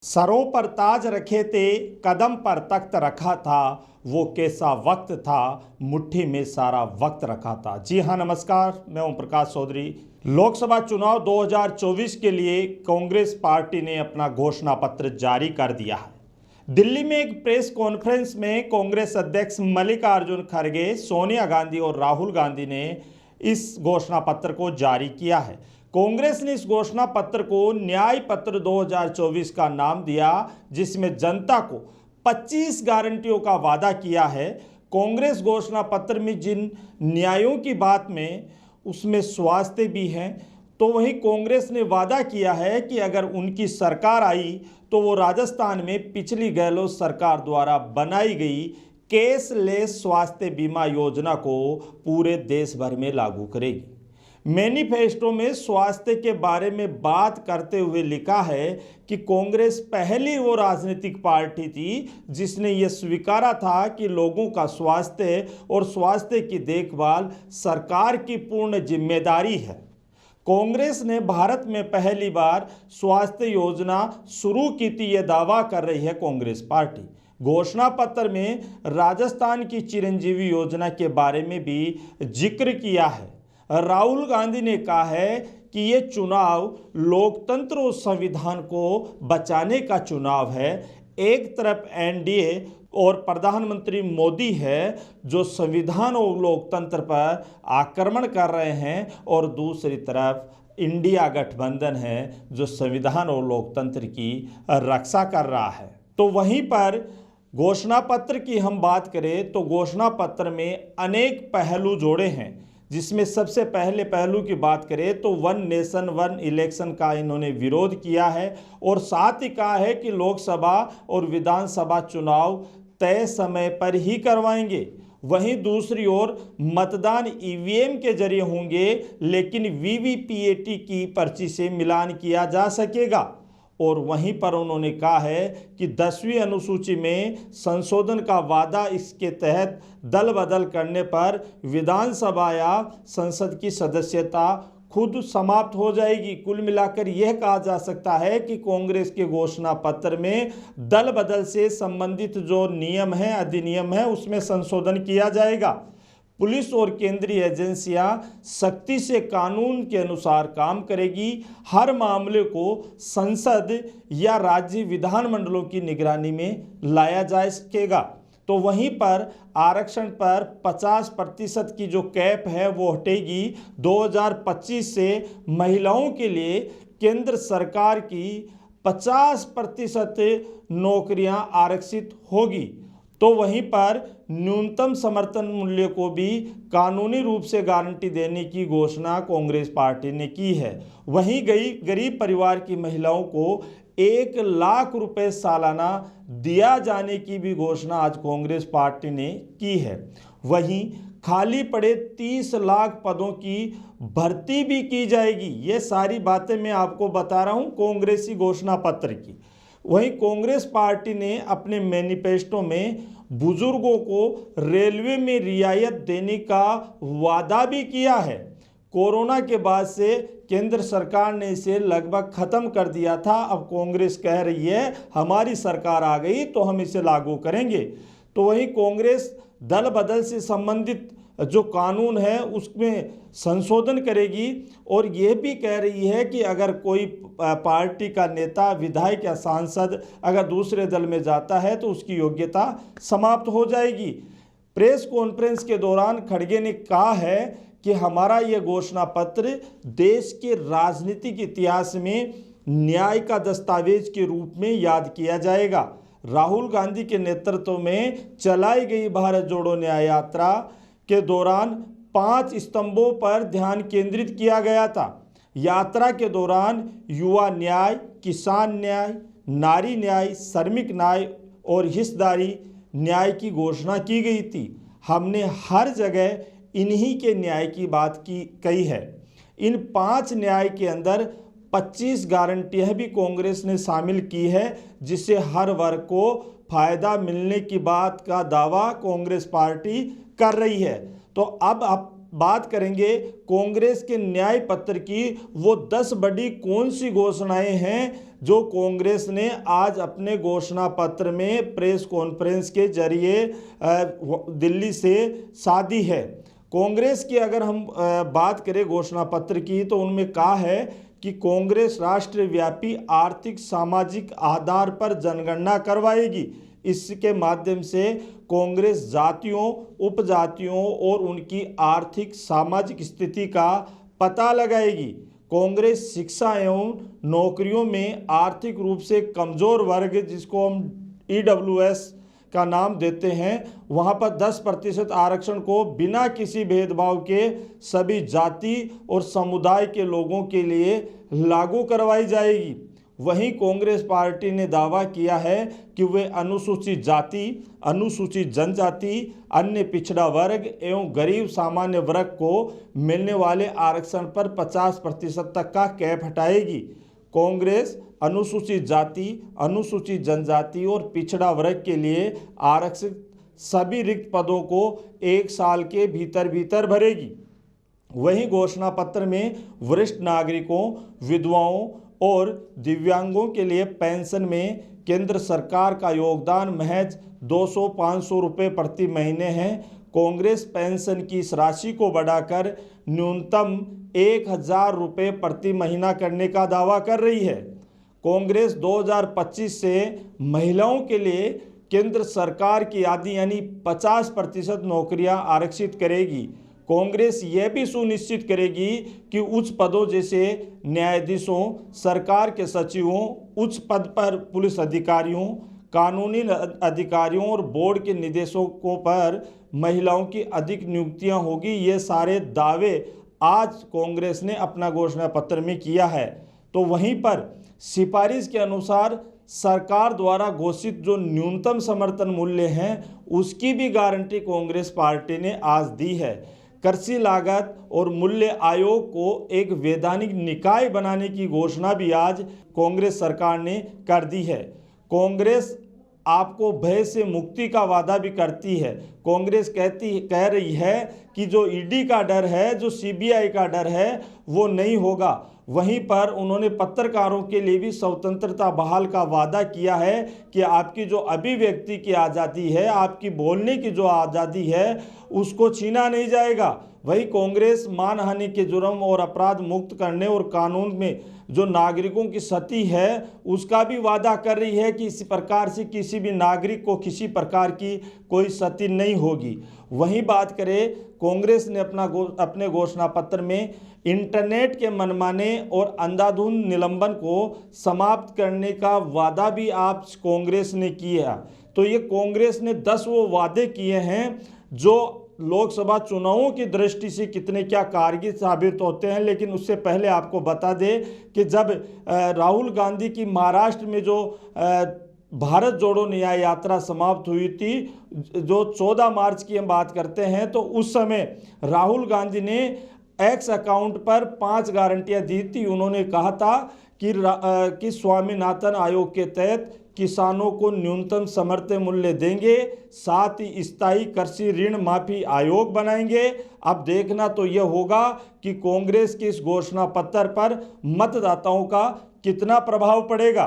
सरों पर ताज रखे थे, कदम पर तख्त रखा था, वो कैसा वक्त था, मुट्ठी में सारा वक्त रखा था। जी हाँ, नमस्कार, मैं ओम प्रकाश चौधरी। लोकसभा चुनाव 2024 के लिए कांग्रेस पार्टी ने अपना घोषणा पत्र जारी कर दिया है। दिल्ली में एक प्रेस कॉन्फ्रेंस में कांग्रेस अध्यक्ष मल्लिकार्जुन खड़गे, सोनिया गांधी और राहुल गांधी ने इस घोषणा पत्र को जारी किया है। कांग्रेस ने इस घोषणा पत्र को न्याय पत्र 2024 का नाम दिया, जिसमें जनता को 25 गारंटियों का वादा किया है। कांग्रेस घोषणा पत्र में जिन न्यायों की बात में उसमें स्वास्थ्य भी हैं, तो वहीं कांग्रेस ने वादा किया है कि अगर उनकी सरकार आई तो वो राजस्थान में पिछली गहलोत सरकार द्वारा बनाई गई कैशलेस स्वास्थ्य बीमा योजना को पूरे देश भर में लागू करेगी। मैनिफेस्टो में स्वास्थ्य के बारे में बात करते हुए लिखा है कि कांग्रेस पहली वो राजनीतिक पार्टी थी जिसने ये स्वीकारा था कि लोगों का स्वास्थ्य और स्वास्थ्य की देखभाल सरकार की पूर्ण जिम्मेदारी है। कांग्रेस ने भारत में पहली बार स्वास्थ्य योजना शुरू की थी, यह दावा कर रही है कांग्रेस पार्टी। घोषणा पत्र में राजस्थान की चिरंजीवी योजना के बारे में भी जिक्र किया है। राहुल गांधी ने कहा है कि ये चुनाव लोकतंत्र और संविधान को बचाने का चुनाव है। एक तरफ एनडीए और प्रधानमंत्री मोदी है जो संविधान और लोकतंत्र पर आक्रमण कर रहे हैं, और दूसरी तरफ इंडिया गठबंधन है जो संविधान और लोकतंत्र की रक्षा कर रहा है। तो वहीं पर घोषणा पत्र की हम बात करें तो घोषणा पत्र में अनेक पहलू जोड़े हैं, जिसमें सबसे पहले पहलू की बात करें तो वन नेशन वन इलेक्शन का इन्होंने विरोध किया है, और साथ ही कहा है कि लोकसभा और विधानसभा चुनाव तय समय पर ही करवाएंगे। वहीं दूसरी ओर मतदान ईवीएम के जरिए होंगे, लेकिन वीवीपीएटी की पर्ची से मिलान किया जा सकेगा। और वहीं पर उन्होंने कहा है कि 10वीं अनुसूची में संशोधन का वादा, इसके तहत दल बदल करने पर विधानसभा या संसद की सदस्यता खुद समाप्त हो जाएगी। कुल मिलाकर यह कहा जा सकता है कि कांग्रेस के घोषणा पत्र में दल बदल से संबंधित जो नियम है, अधिनियम है, उसमें संशोधन किया जाएगा। पुलिस और केंद्रीय एजेंसियां सख्ती से कानून के अनुसार काम करेगी। हर मामले को संसद या राज्य विधानमंडलों की निगरानी में लाया जा सकेगा। तो वहीं पर आरक्षण पर 50% की जो कैप है वो हटेगी। 2025 से महिलाओं के लिए केंद्र सरकार की 50% नौकरियां आरक्षित होगी। तो वहीं पर न्यूनतम समर्थन मूल्य को भी कानूनी रूप से गारंटी देने की घोषणा कांग्रेस पार्टी ने की है। वहीं गरीब परिवार की महिलाओं को 1 लाख रुपए सालाना दिया जाने की भी घोषणा आज कांग्रेस पार्टी ने की है। वहीं खाली पड़े 30 लाख पदों की भर्ती भी की जाएगी। ये सारी बातें मैं आपको बता रहा हूँ कांग्रेसी घोषणा पत्र की। वहीं कांग्रेस पार्टी ने अपने मैनिफेस्टो में बुजुर्गों को रेलवे में रियायत देने का वादा भी किया है। कोरोना के बाद से केंद्र सरकार ने इसे लगभग खत्म कर दिया था। अब कांग्रेस कह रही है हमारी सरकार आ गई तो हम इसे लागू करेंगे। तो वहीं कांग्रेस दल बदल से संबंधित जो कानून है उसमें संशोधन करेगी, और ये भी कह रही है कि अगर कोई पार्टी का नेता, विधायक या सांसद अगर दूसरे दल में जाता है तो उसकी योग्यता समाप्त हो जाएगी। प्रेस कॉन्फ्रेंस के दौरान खड़गे ने कहा है कि हमारा ये घोषणा पत्र देश के राजनीतिक इतिहास में न्याय का दस्तावेज के रूप में याद किया जाएगा। राहुल गांधी के नेतृत्व में चलाई गई भारत जोड़ो न्याय यात्रा के दौरान 5 स्तंभों पर ध्यान केंद्रित किया गया था। यात्रा के दौरान युवा न्याय, किसान न्याय, नारी न्याय, श्रमिक न्याय और हिस्सेदारी न्याय की घोषणा की गई थी। हमने हर जगह इन्हीं के न्याय की बात कही है। इन 5 न्याय के अंदर 25 गारंटियां भी कांग्रेस ने शामिल की है, जिससे हर वर्ग को फायदा मिलने की बात का दावा कांग्रेस पार्टी कर रही है। तो अब आप बात करेंगे कांग्रेस के न्याय पत्र की, वो 10 बड़ी कौन सी घोषणाएं हैं जो कांग्रेस ने आज अपने घोषणा पत्र में प्रेस कॉन्फ्रेंस के जरिए दिल्ली से साधी है। कांग्रेस की अगर हम बात करें घोषणा पत्र की, तो उनमें कहा है कि कांग्रेस राष्ट्रव्यापी आर्थिक सामाजिक आधार पर जनगणना करवाएगी। इसके माध्यम से कांग्रेस जातियों, उपजातियों और उनकी आर्थिक सामाजिक स्थिति का पता लगाएगी। कांग्रेस शिक्षा एवं नौकरियों में आर्थिक रूप से कमजोर वर्ग, जिसको हम EWS का नाम देते हैं, वहां पर 10% आरक्षण को बिना किसी भेदभाव के सभी जाति और समुदाय के लोगों के लिए लागू करवाई जाएगी। वहीं कांग्रेस पार्टी ने दावा किया है कि वे अनुसूचित जाति, अनुसूचित जनजाति, अन्य पिछड़ा वर्ग एवं गरीब सामान्य वर्ग को मिलने वाले आरक्षण पर 50% तक का कैप हटाएगी। कांग्रेस अनुसूचित जाति, अनुसूचित जनजाति और पिछड़ा वर्ग के लिए आरक्षित सभी रिक्त पदों को 1 साल के भीतर भरेगी। वहीं घोषणा पत्र में वरिष्ठ नागरिकों, विधवाओं और दिव्यांगों के लिए पेंशन में केंद्र सरकार का योगदान महज 200-500 रुपये प्रति महीने है। कांग्रेस पेंशन की इस राशि को बढ़ाकर न्यूनतम 1000 रुपये प्रति महीना करने का दावा कर रही है। कांग्रेस 2025 से महिलाओं के लिए केंद्र सरकार की आधी यानी 50% नौकरियां आरक्षित करेगी। कांग्रेस यह भी सुनिश्चित करेगी कि उच्च पदों जैसे न्यायाधीशों, सरकार के सचिवों, उच्च पद पर पुलिस अधिकारियों, कानूनी अधिकारियों और बोर्ड के निदेशकों पर महिलाओं की अधिक नियुक्तियां होगी। ये सारे दावे आज कांग्रेस ने अपना घोषणा पत्र में किया है। तो वहीं पर सिफारिश के अनुसार सरकार द्वारा घोषित जो न्यूनतम समर्थन मूल्य हैं, उसकी भी गारंटी कांग्रेस पार्टी ने आज दी है। कृषि लागत और मूल्य आयोग को एक वैधानिक निकाय बनाने की घोषणा भी आज कांग्रेस सरकार ने कर दी है। कांग्रेस आपको भय से मुक्ति का वादा भी करती है। कांग्रेस कह रही है कि जो ईडी का डर है, जो सीबीआई का डर है, वो नहीं होगा। वहीं पर उन्होंने पत्रकारों के लिए भी स्वतंत्रता बहाल का वादा किया है कि आपकी जो अभिव्यक्ति की आज़ादी है, आपकी बोलने की जो आज़ादी है, उसको छीना नहीं जाएगा। वही कांग्रेस मानहानि के जुर्म और अपराध मुक्त करने और कानून में जो नागरिकों की क्षति है उसका भी वादा कर रही है कि इसी प्रकार से किसी भी नागरिक को किसी प्रकार की कोई क्षति नहीं होगी। वहीं बात करें, कांग्रेस ने अपने घोषणा पत्र में इंटरनेट के मनमाने और अंधाधुंध निलंबन को समाप्त करने का वादा भी आप कांग्रेस ने किया। तो ये कांग्रेस ने 10 वो वादे किए हैं जो लोकसभा चुनावों की दृष्टि से कितने क्या कारगर साबित होते हैं। लेकिन उससे पहले आपको बता दें कि जब राहुल गांधी की महाराष्ट्र में जो भारत जोड़ो न्याय यात्रा समाप्त हुई थी, जो 14 मार्च की हम बात करते हैं, तो उस समय राहुल गांधी ने एक्स अकाउंट पर 5 गारंटियां दी थी। उन्होंने कहा था कि स्वामीनाथन आयोग के तहत किसानों को न्यूनतम समर्थन मूल्य देंगे, साथ ही स्थायी कृषि ऋण माफी आयोग बनाएंगे। अब देखना तो यह होगा कि कांग्रेस के इस घोषणा पत्र पर मतदाताओं का कितना प्रभाव पड़ेगा।